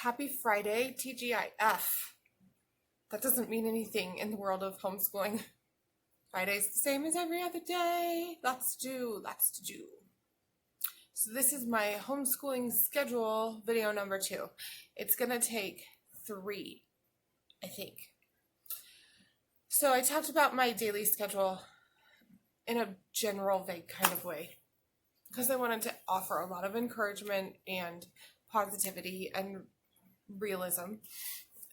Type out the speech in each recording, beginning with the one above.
Happy Friday, TGIF. That doesn't mean anything in the world of homeschooling. Friday's the same as every other day. Lots to do. So this is my homeschooling schedule video number 2. It's gonna take 3, I think. So I talked about my daily schedule in a general, vague kind of way because I wanted to offer a lot of encouragement and positivity and realism.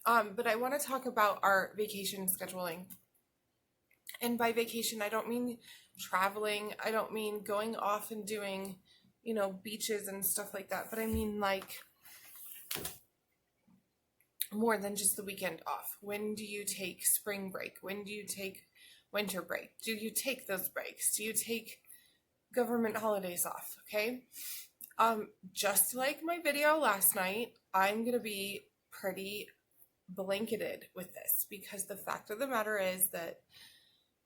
But I want to talk about our vacation scheduling. And by vacation, I don't mean traveling. I don't mean going off and doing, beaches and stuff like that. But I mean like more than just the weekend off. When do you take spring break? When do you take winter break? Do you take those breaks? Do you take government holidays off? Okay. Just like my video last night, I'm going to be pretty blanketed with this because the fact of the matter is that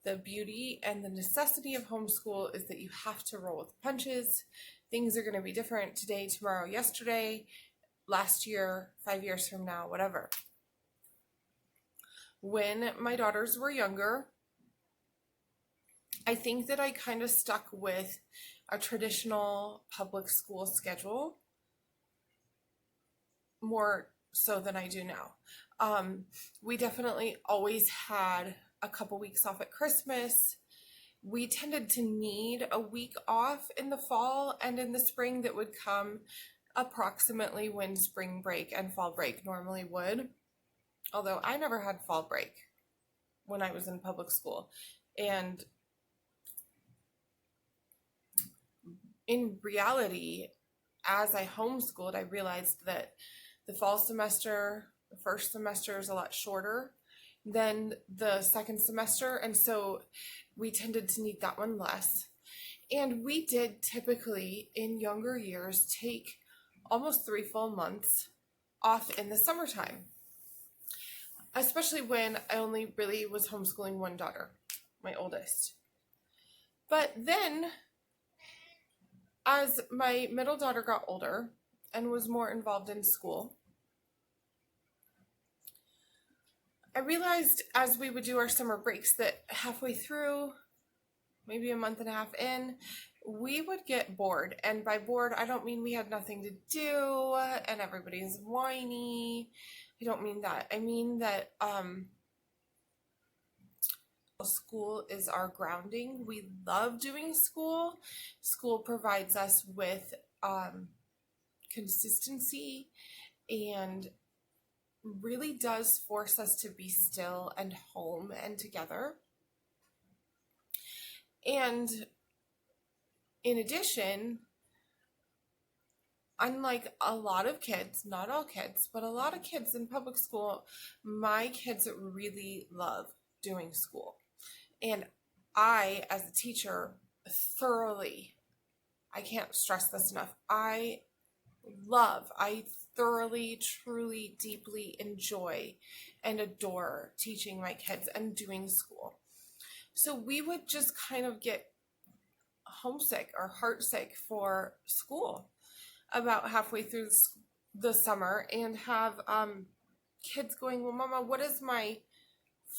the beauty and the necessity of homeschool is that you have to roll with the punches. Things are going to be different today, tomorrow, yesterday, last year, 5 years from now, whatever. When my daughters were younger, I think that I kind of stuck with a traditional public school schedule more so than I do now. We definitely always had a couple weeks off at Christmas. We tended to need a week off in the fall and in the spring that would come approximately when spring break and fall break normally would. Although I never had fall break when I was in public school. And in reality, as I homeschooled, I realized that the fall semester, the first semester is a lot shorter than the second semester. And so we tended to need that one less. And we did typically in younger years take almost 3 full months off in the summertime, especially when I only really was homeschooling one daughter, my oldest. But then as my middle daughter got older and was more involved in school, I realized as we would do our summer breaks that halfway through, maybe a month and a half in, we would get bored. And by bored, I don't mean we had nothing to do and everybody's whiny. I don't mean that. I mean that school is our grounding. We love doing school. School provides us with consistency and really does force us to be still and home and together. And in addition, unlike a lot of kids, not all kids, but a lot of kids in public school, my kids really love doing school. And I, as a teacher, I can't stress this enough, I thoroughly, truly, deeply enjoy and adore teaching my kids and doing school. So we would just kind of get homesick or heartsick for school about halfway through the summer and have kids going, well, Mama, what does my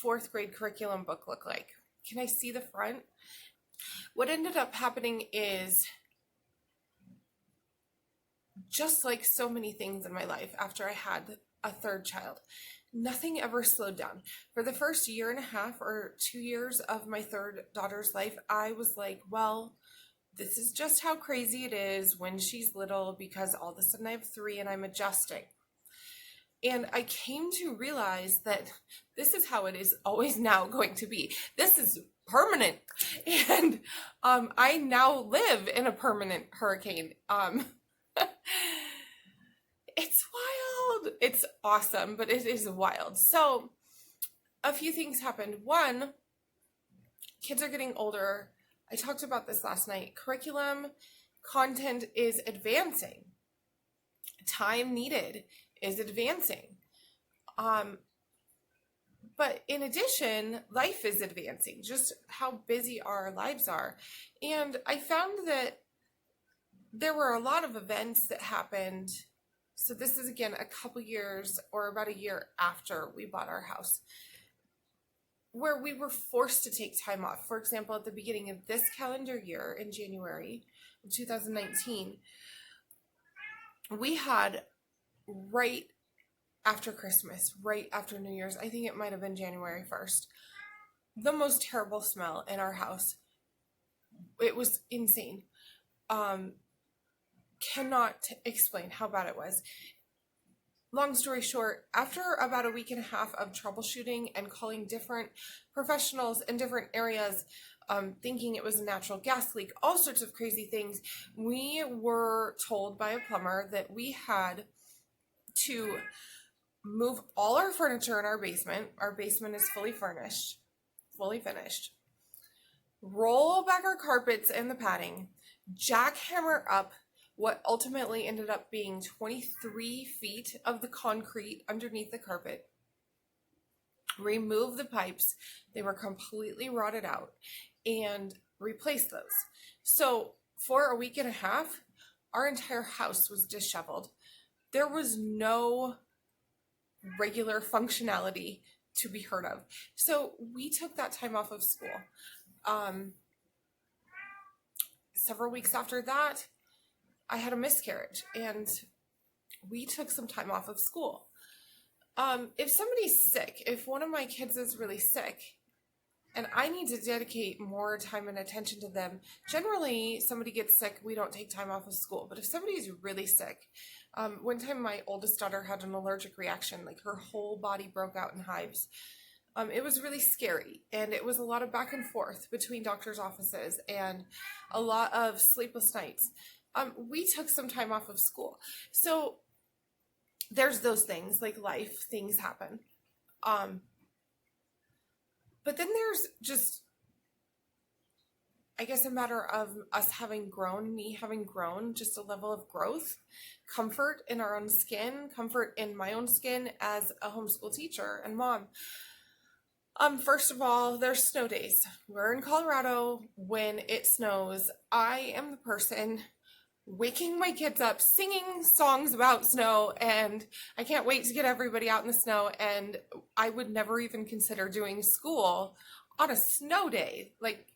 4th grade curriculum book look like? Can I see the front? What ended up happening is, just like so many things in my life after I had a 3rd child, nothing ever slowed down. For the first 1.5 years or 2 years of my 3rd daughter's life, I was like, well, this is just how crazy it is when she's little because all of a sudden I have 3 and I'm adjusting. And I came to realize that this is how it is always now going to be. This is permanent. And I now live in a permanent hurricane. It's wild. It's awesome, but it is wild. So a few things happened. One, kids are getting older. I talked about this last night. Curriculum content is advancing. Time needed is advancing. But in addition, life is advancing, just how busy our lives are. And I found that there were a lot of events that happened So this is again a couple years or about a year after we bought our house, where we were forced to take time off. For example, at the beginning of this calendar year in January of 2019, we had right after Christmas, right after New Year's, I think it might have been January 1st, the most terrible smell in our house. It was insane. Cannot explain how bad it was. Long story short, after about a week and a half of troubleshooting and calling different professionals in different areas, thinking it was a natural gas leak, all sorts of crazy things, we were told by a plumber that we had to move all our furniture in our basement. Our basement is fully furnished, fully finished. Roll back our carpets and the padding, jackhammer up what ultimately ended up being 23 feet of the concrete underneath the carpet, remove the pipes, they were completely rotted out, and replace those. So for a week and a half, our entire house was disheveled. There was no regular functionality to be heard of. So we took that time off of school. Several weeks after that, I had a miscarriage and we took some time off of school. If somebody's sick, if one of my kids is really sick and I need to dedicate more time and attention to them, generally somebody gets sick, we don't take time off of school. But if somebody's really sick, one time my oldest daughter had an allergic reaction, like her whole body broke out in hives. It was really scary, and it was a lot of back and forth between doctors' offices and a lot of sleepless nights. We took some time off of school. So there's those things, like life, things happen. But then there's just, I guess, a matter of us having grown, me having grown, just a level of growth, comfort in our own skin, comfort in my own skin as a homeschool teacher and mom. First of all, there's snow days. We're in Colorado. When it snows, I am the person waking my kids up, singing songs about snow, and I can't wait to get everybody out in the snow. And I would never even consider doing school on a snow day. Like,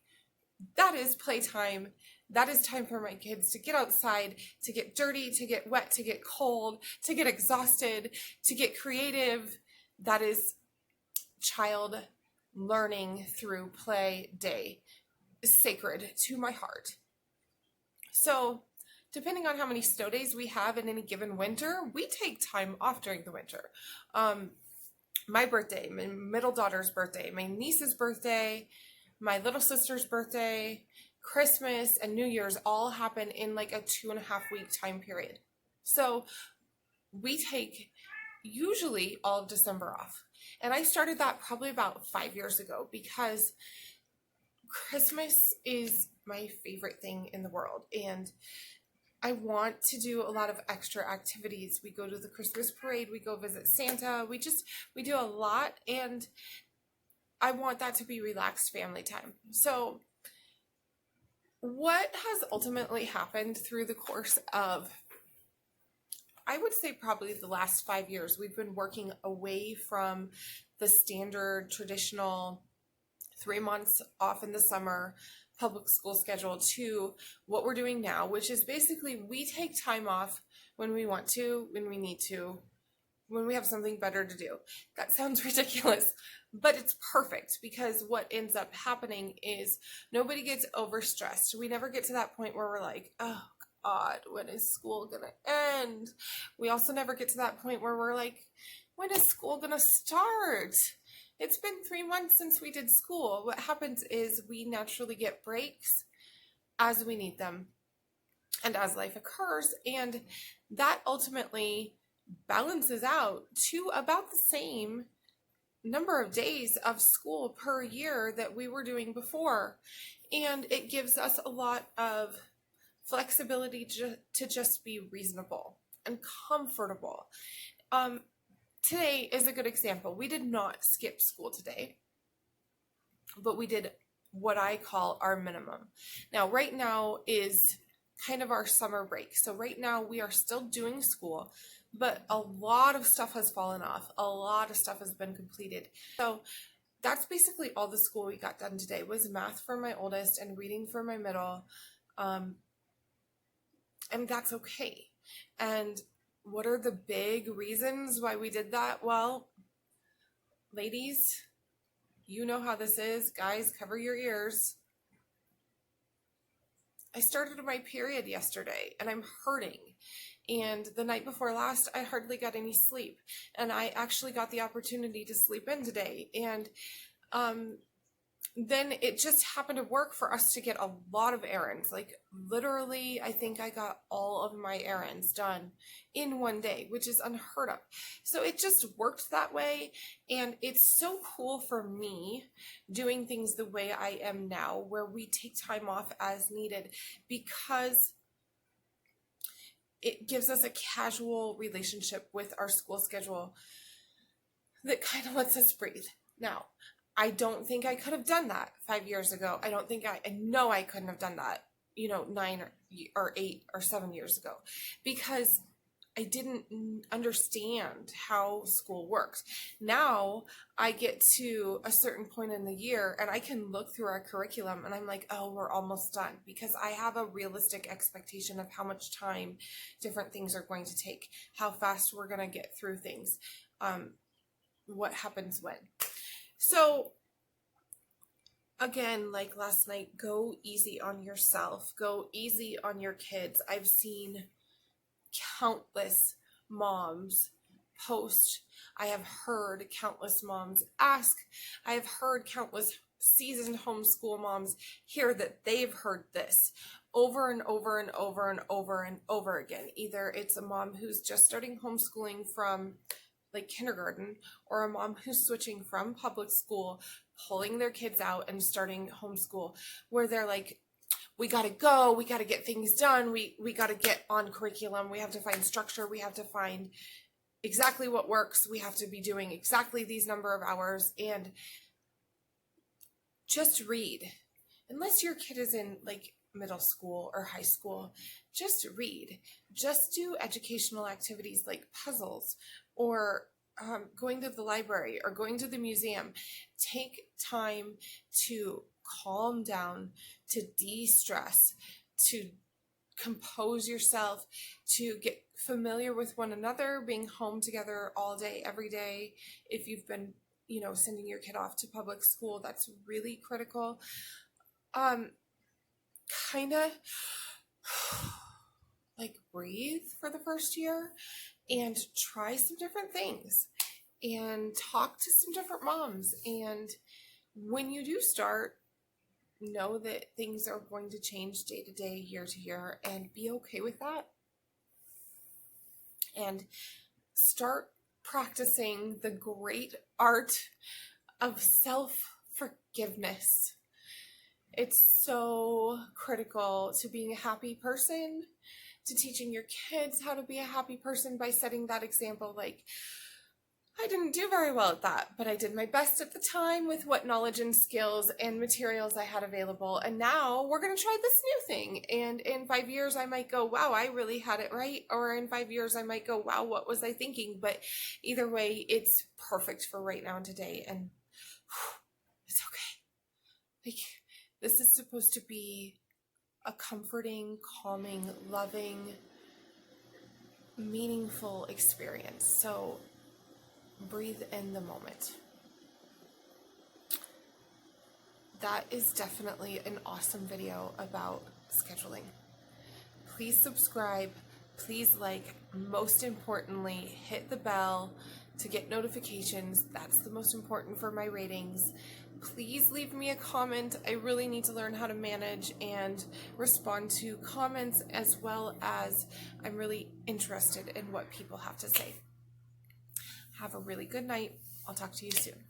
that is playtime. That is time for my kids to get outside, to get dirty, to get wet, to get cold, to get exhausted, to get creative. That is child learning through play day, is sacred to my heart. So depending on how many snow days we have in any given winter, we take time off during the winter. My birthday, my middle daughter's birthday, my niece's birthday, my little sister's birthday, Christmas, and New Year's all happen in like a 2.5 week time period. So we take usually all of December off. And I started that probably about 5 years ago because Christmas is my favorite thing in the world. And I want to do a lot of extra activities. We go to the Christmas parade, we go visit Santa, we do a lot, and I want that to be relaxed family time. So what has ultimately happened through the course of, I would say probably the last 5 years, we've been working away from the standard traditional 3 months off in the summer public school schedule to what we're doing now, which is basically we take time off when we want to, when we need to, when we have something better to do. That sounds ridiculous, but it's perfect because what ends up happening is nobody gets overstressed. We never get to that point where we're like, oh God, when is school gonna end? We also never get to that point where we're like, when is school gonna start? It's been 3 months since we did school. What happens is we naturally get breaks as we need them and as life occurs, and that ultimately balances out to about the same number of days of school per year that we were doing before. And it gives us a lot of flexibility to just be reasonable and comfortable. Today is a good example. We did not skip school today, but we did what I call our minimum. Now, right now is kind of our summer break. So right now we are still doing school, but a lot of stuff has fallen off. A lot of stuff has been completed. So that's basically all the school we got done today was math for my oldest and reading for my middle. And that's okay. And what are the big reasons why we did that? Well, ladies, you know how this is. Guys, cover your ears. I started my period yesterday and I'm hurting. And the night before last, I hardly got any sleep. And I actually got the opportunity to sleep in today. And then it just happened to work for us to get a lot of errands. Like literally, I think I got all of my errands done in one day, which is unheard of. So it just worked that way. And it's so cool for me doing things the way I am now, where we take time off as needed, because it gives us a casual relationship with our school schedule that kind of lets us breathe. Now, I don't think I could have done that 5 years ago. I know I couldn't have done that, 9 or 8 or 7 years ago, because I didn't understand how school works. Now I get to a certain point in the year and I can look through our curriculum and I'm like, oh, we're almost done, because I have a realistic expectation of how much time different things are going to take, how fast we're going to get through things, what happens when. So again, like last night, go easy on yourself, go easy on your kids. I've seen countless moms post. I have heard countless moms ask. I have heard countless seasoned homeschool moms hear that they've heard this over and over and over and over and over again. Either it's a mom who's just starting homeschooling from like kindergarten, or a mom who's switching from public school, pulling their kids out and starting homeschool, where they're like, we got to go, we got to get things done, we got to get on curriculum, we have to find structure, we have to find exactly what works, we have to be doing exactly these number of hours. And just read. Unless your kid is in like middle school or high school, just read. Just do educational activities like puzzles, or going to the library or going to the museum. Take time to calm down, to de-stress, to compose yourself, to get familiar with one another, being home together all day, every day. If you've been, sending your kid off to public school, that's really critical. Kind of like breathe for the first year and try some different things and talk to some different moms. And when you do start, know that things are going to change day to day, year to year, and be okay with that. And start practicing the great art of self-forgiveness. It's so critical to being a happy person, to teaching your kids how to be a happy person by setting that example. Like, I didn't do very well at that, but I did my best at the time with what knowledge and skills and materials I had available. And now we're going to try this new thing. And in 5 years, I might go, wow, I really had it right. Or in 5 years, I might go, wow, what was I thinking? But either way, it's perfect for right now and today. And it's okay. Like, this is supposed to be a comforting, calming, loving, meaningful experience. So breathe in the moment. That is definitely an awesome video about scheduling. Please subscribe, please like, most importantly, hit the bell to get notifications. That's the most important for my ratings. Please leave me a comment. I really need to learn how to manage and respond to comments, as well as I'm really interested in what people have to say. Have a really good night. I'll talk to you soon.